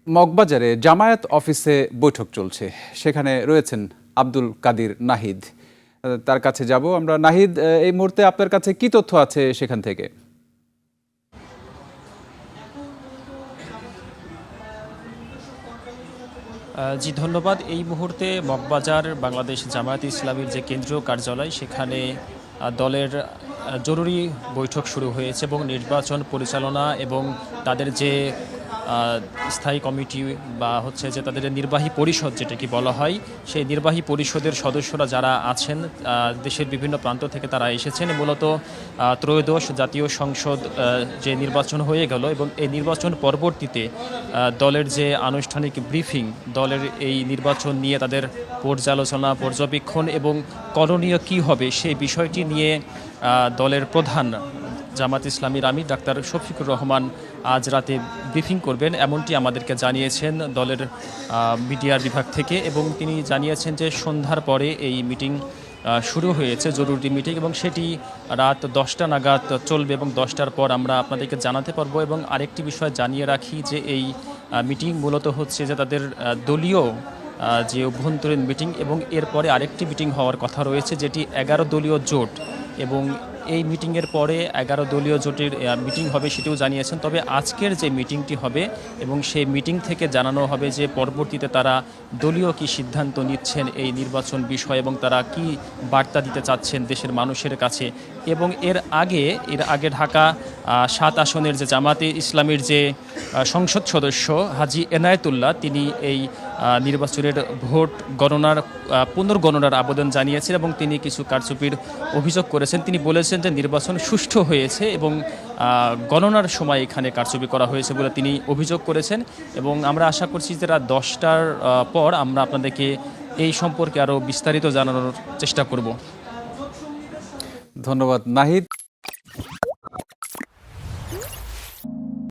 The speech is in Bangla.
মগবাজারে জামায়াত অফিসে বৈঠক চলছে, সেখানে রয়েছেন আব্দুল কাদির নাহিদ। তার কাছে যাব আমরা। নাহিদ, এই মুহূর্তে আপনার কাছে কি তথ্য আছে সেখান থেকে? জি ধন্যবাদ। এই মুহূর্তে মগবাজার বাংলাদেশ জামায়াত ইসলামীর যে কেন্দ্রীয় কার্যালয়, সেখানে দলের জরুরি বৈঠক শুরু হয়েছে এবং নির্বাচন পরিচালনা এবং তাদের যে স্থায়ী কমিটি বা হচ্ছে যে তাদের নির্বাহী পরিষদ যেটাকে বলা হয়, সেই নির্বাহী পরিষদের সদস্যরা যারা আছেন দেশের বিভিন্ন প্রান্ত থেকে তারা এসেছেন। মূলত ত্রয়োদশ জাতীয় সংসদ যে নির্বাচন হয়ে গেল এবং এই নির্বাচন পরবর্তীতে দলের যে আনুষ্ঠানিক ব্রিফিং, দলের এই নির্বাচন নিয়ে তাদের পর্যালোচনা, পর্যবেক্ষণ এবং করণীয় কী হবে সেই বিষয়টি নিয়ে দলের প্রধান জামাত ইসলামীর আমির ডাক্তার শফিকুর রহমান আজ রাতে ব্রিফিং করবেন, এমনটি আমাদেরকে জানিয়েছেন দলের মিডিয়ার বিভাগ থেকে। এবং তিনি জানিয়েছেন যে সন্ধ্যার পরে এই মিটিং শুরু হয়েছে, জরুরি মিটিং, এবং সেটি রাত 10টা নাগাদ চলবে এবং 10টার পর আমরা আপনাদেরকে জানাতে পারবো। এবং আরেকটি বিষয় জানিয়ে রাখি যে এই মিটিং মূলত হচ্ছে যে তাদের দলীয় যে অভ্যন্তরীণ মিটিং, এবং এরপরে আরেকটি মিটিং হওয়ার কথা রয়েছে যেটি 11 দলীয় জোট, এবং এই মিটিংয়ের পরে 11 দলীয় জোটের মিটিং হবে সেটিও জানিয়েছেন। তবে আজকের যে মিটিংটি হবে এবং সেই মিটিং থেকে জানানো হবে যে পরবর্তীতে তারা দলীয় কি সিদ্ধান্ত নিচ্ছেন এই নির্বাচন বিষয় এবং তারা কি বার্তা দিতে চাচ্ছেন দেশের মানুষের কাছে। এবং এর আগে ঢাকা 7 আসনের যে জামাতে ইসলামীর যে সংসদ সদস্য হাজী এনায়েতুল্লাহ, তিনি এই নির্বাচনের ভোট গণনার পুনর্গণনার আবেদন জানিয়েছেন এবং তিনি কিছু কারচুপির অভিযোগ করেছেন। তিনি বলেছেন যে নির্বাচন সুষ্ঠু হয়েছে এবং গণনার সময় এখানে কারচুপি করা হয়েছে বলে তিনি অভিযোগ করেছেন। এবং আমরা আশা করছি যে রাত 10টার পর আমরা আপনাদেরকে এই সম্পর্কে আরও বিস্তারিত জানানোর চেষ্টা করব। ধন্যবাদ নাহিদ।